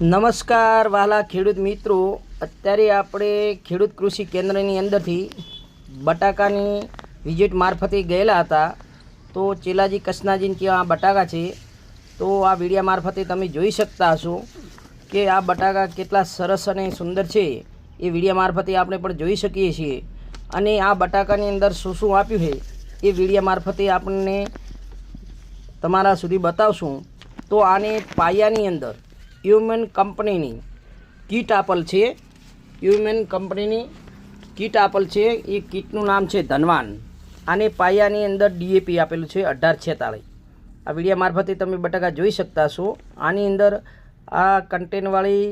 નમસ્કાર વાલા ખેડૂત મિત્રો, અત્યારે આપણે ખેડૂત કૃષિ કેન્દ્રની અંદરથી બટાકાની વિઝિટ મારફતે ગયેલા હતા. તો ચેલાજી કસનાજીને ત્યાં બટાકા છે. તો આ વિડીયા મારફતે તમે જોઈ શકતા હશો કે આ બટાકા કેટલા સરસ અને સુંદર છે. એ વિડીયા મારફતે આપણે પણ જોઈ શકીએ છીએ. અને આ બટાકાની અંદર શું શું આપ્યું છે એ વિડીયા મારફતે આપણને તમારા સુધી બતાવશું. તો આને પાયાની અંદર હ્યુમન કંપનીની કીટ આપેલ છે. હ્યુમન કંપનીની કીટ આપેલ છે. એ કીટનું નામ છે ધનવાન. આને પાયાની અંદર ડીએપી આપેલું છે 1846. આ વિડીયા મારફતે તમે બટાકા જોઈ શકતા છો. આની અંદર આ કન્ટેનવાળી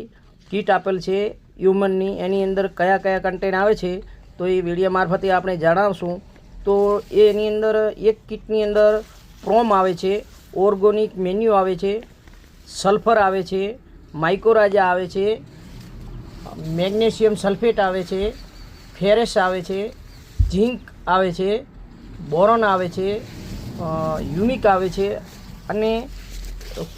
કીટ આપેલ છે હ્યુમનની. એની અંદર કયા કયા કન્ટેન આવે છે તો એ વિડીયા મારફતે આપણે જણાવશું. તો એની અંદર એક કીટની અંદર પ્રોમ આવે છે, ઓર્ગોનિક મેન્યુ આવે છે, સલ્ફર આવે છે, માઇકોરાજા આવે છે, મેગ્નેશિયમ સલ્ફેટ આવે છે, ફેરસ આવે છે, ઝીંક આવે છે, બોરોન આવે છે, યુમિક આવે છે અને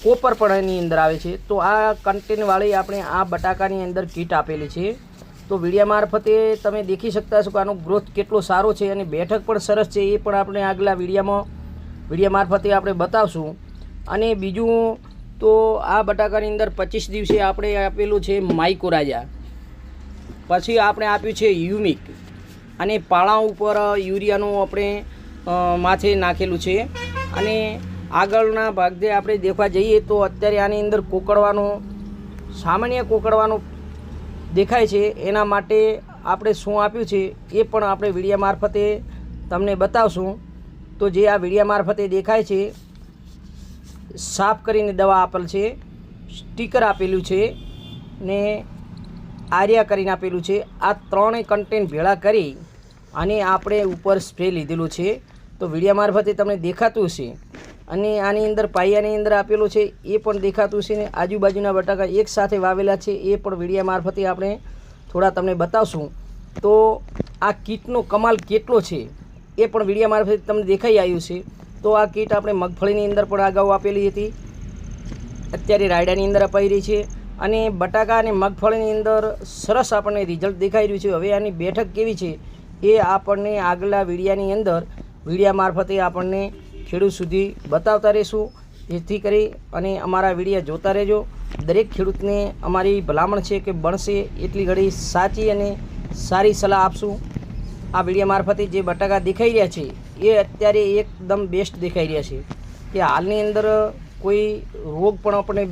કોપર પણ એની અંદર આવે છે. તો આ કન્ટેનવાળી આપણે આ બટાકાની અંદર કીટ આપેલી છે. તો વિડીયા મારફતે તમે દેખી શકતા છો કે આનો ગ્રોથ કેટલો સારો છે અને બેઠક પણ સરસ છે. એ પણ આપણે આગલા વિડીયા મારફતે આપણે બતાવશું. અને બીજું તો આ બટાકાની અંદર 25 દિવસે આપણે આપેલું છે માઇકોરાજા, પછી આપણે આપ્યું છે યુમિક, અને પાળા ઉપર યુરિયાનું આપણે માથે નાખેલું છે. અને આગળના ભાગે આપણે દેખવા જઈએ તો અત્યારે આની અંદર સામાન્ય કોકડવાનો દેખાય છે. એના માટે આપણે શું આપ્યું છે એ પણ આપણે વિડીયા મારફતે તમને બતાવશું. તો જે આ વિડીયા મારફતે દેખાય છે, સાફ કરીને દવા આપેલ છે, સ્ટીકર આપેલું છે ને આર્યા કરીને આપેલું છે. આ ત્રણેય કન્ટેન ભેળા કરી અને આપણે ઉપર સ્પ્રે લીધેલું છે. તો વિડીયા મારફતે તમને દેખાતું હશે. અને આની અંદર પાયાની અંદર આપેલું છે એ પણ દેખાતું છે. ને આજુબાજુના બટાકા એક સાથે વાવેલા છે એ પણ વિડીયા મારફતે આપણે થોડા તમને બતાવશું. તો આ કીટનો કમાલ કેટલો છે એ પણ વિડીયા મારફતે તમને દેખાઈ આવ્યું છે. તો આ કીટ આપણે મગફળીની અંદર પણ અગાઉ આપેલી હતી, અત્યારે રાયડાની અંદર અપાઈ રહી છે. અને બટાકા અને મગફળીની અંદર સરસ આપણને રિઝલ્ટ દેખાઈ રહ્યું છે. હવે આની બેઠક કેવી છે એ આપણને આગલા વિડીયા મારફતે આપણને ખેડૂત સુધી બતાવતા રહીશું. જેથી કરી અને અમારા વિડીયા જોતા રહેજો. દરેક ખેડૂતને અમારી ભલામણ છે કે બનશે એટલી ઘડી સાચી અને સારી સલાહ આપશું. આ વિડીયા મારફતે જે બટાકા દેખાઈ રહ્યા છે એ અત્યારે એકદમ બેસ્ટ દેખાઈ રહ્યા છે. કે હાલની અંદર કોઈ રોગ પણ આપણે